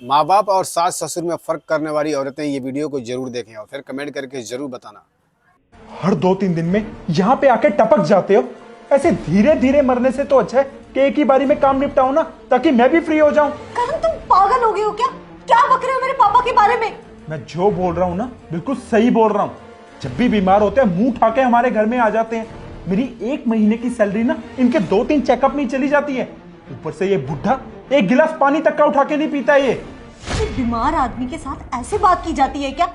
माँ बाप और सास ससुर में फर्क करने वाली औरतें ये वीडियो को जरूर देखें और फिर कमेंट करके जरूर बताना। हर 2-3 दिन में यहाँ पे आके टपक जाते हो। ऐसे धीरे धीरे मरने से तो अच्छा है कि एक ही बारी में काम निपटाओ ना, ताकि मैं भी फ्री हो जाऊं। करण, तुम पागल हो गए हो क्या? क्या बक रहे हो मेरे पापा के बारे में? मैं जो बोल रहा हूँ ना बिल्कुल सही बोल रहा हूँ। जब भी बीमार होते हैं मुंह उठा के हमारे घर में आ जाते हैं। मेरी 1 महीने की सैलरी ना इनके 2-3 चेकअप में चली जाती है। ऊपर से ये बुढ़ा 1 गिलास पानी तक का उठा के नहीं पीता ये। बीमार आदमी के साथ ऐसे बात की जाती है क्या?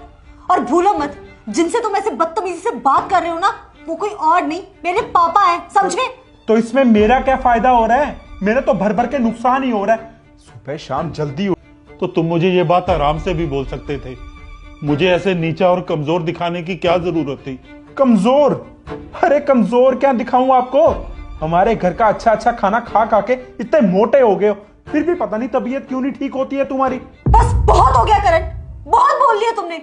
और भूलो मत, जिनसे तुम ऐसे बदतमीजी से बात कर रहे हो ना, वो कोई और नहीं, मेरे पापा हैं, समझ गए? तो इसमें मेरा क्या फायदा हो रहा है? मेरा तो भर भर के नुकसान ही हो रहा है। सुबह शाम जल्दी हो। तो तुम मुझे ये बात आराम से भी बोल सकते थे। मुझे ऐसे नीचा और कमजोर दिखाने की क्या जरूरत थी? कमजोर? अरे कमजोर क्या दिखाऊं आपको? हमारे घर का अच्छा अच्छा खाना खा खा के इतने मोटे हो गए हो, फिर भी पता नहीं तबीयत क्यों नहीं ठीक होती है तुम्हारी। बस बहुत हो गया करण, बहुत बोल लिया तुमने।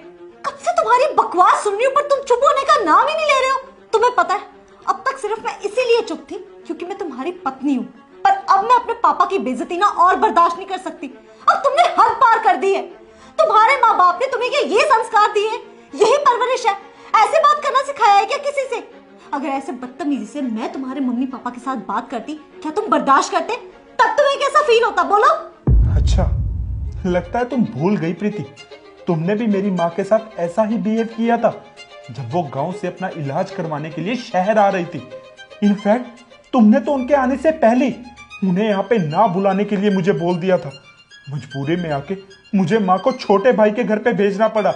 कब से तुम्हारी बकवास सुन रही हूं, पर तुम चुप होने का नाम ही नहीं ले रहे हो। तुम्हें पता है, अब तक सिर्फ मैं इसीलिए चुप थी क्योंकि मैं तुम्हारी पत्नी हूं, पर अब मैं अपने पापा की बेइज्जती ना और बर्दाश्त नहीं कर सकती। अब तुमने हद पार कर दी है। तुम्हारे माँ बाप ने तुम्हें क्या ये संस्कार दिए, यही परवरिश है? ऐसे बात करना सिखाया है क्या किसी से? अगर ऐसे बदतमीजी से मैं तुम्हारे मम्मी पापा के साथ बात करती, क्या तुम बर्दाश्त करते? तब तुम्हें कैसा फील होता, बोलो? अच्छा, लगता है तुम भूल गई प्रीति। तुमने भी मेरी माँ के साथ ऐसा ही बिहेव किया था जब वो गांव से अपना इलाज करवाने के लिए शहर आ रही थी। इनफैक्ट तुमने तो उनके आने से पहले उन्हें यहाँ पे ना बुलाने के लिए मुझे बोल दिया था। मजबूरी में आके मुझे माँ को छोटे भाई के घर पे भेजना पड़ा।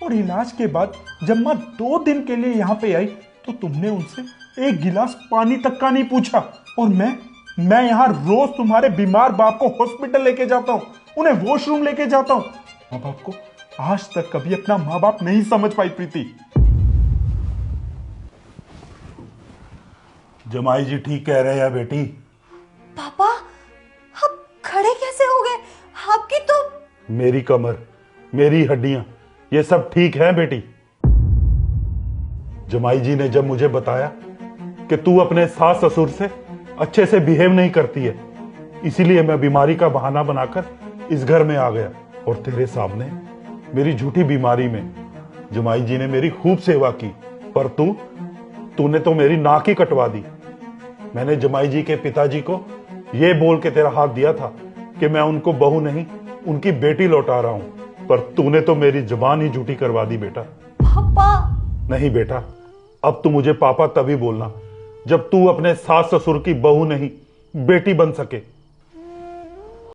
और इलाज के बाद जब माँ 2 दिन के लिए यहाँ पे आई तो तुमने उनसे 1 गिलास पानी तक का नहीं पूछा। और मैं यहाँ रोज तुम्हारे बीमार बाप को हॉस्पिटल लेके जाता हूँ, उन्हें वॉशरूम लेके जाता हूँ। माँ बाप को आज तक कभी अपना माँ बाप नहीं समझ पाई प्रीति। जमाई जी ठीक कह रहे हैं बेटी। पापा, आप खड़े कैसे हो गए? आपकी तो मेरी कमर, मेरी हड्डियां, ये सब ठीक है बेटी। जमाई जी ने जब मुझे बताया कि तू अपने सास ससुर से अच्छे से बिहेव नहीं करती है, इसीलिए मैं बीमारी का बहाना बनाकर इस घर में आ गया। और तेरे सामने मेरी झूठी बीमारी में जमाई जी ने मेरी खूब सेवा की, पर तूने तो मेरी नाक ही कटवा दी। मैंने जमाई जी के पिताजी को यह बोल के तेरा हाथ दिया था कि मैं उनको बहू नहीं, उनकी बेटी लौटा रहा हूं, पर तूने तो मेरी जुबान ही झूठी करवा दी बेटा। पापा। नहीं बेटा, अब तू मुझे पापा तभी बोलना जब तू अपने सास ससुर की बहू नहीं, बेटी बन सके।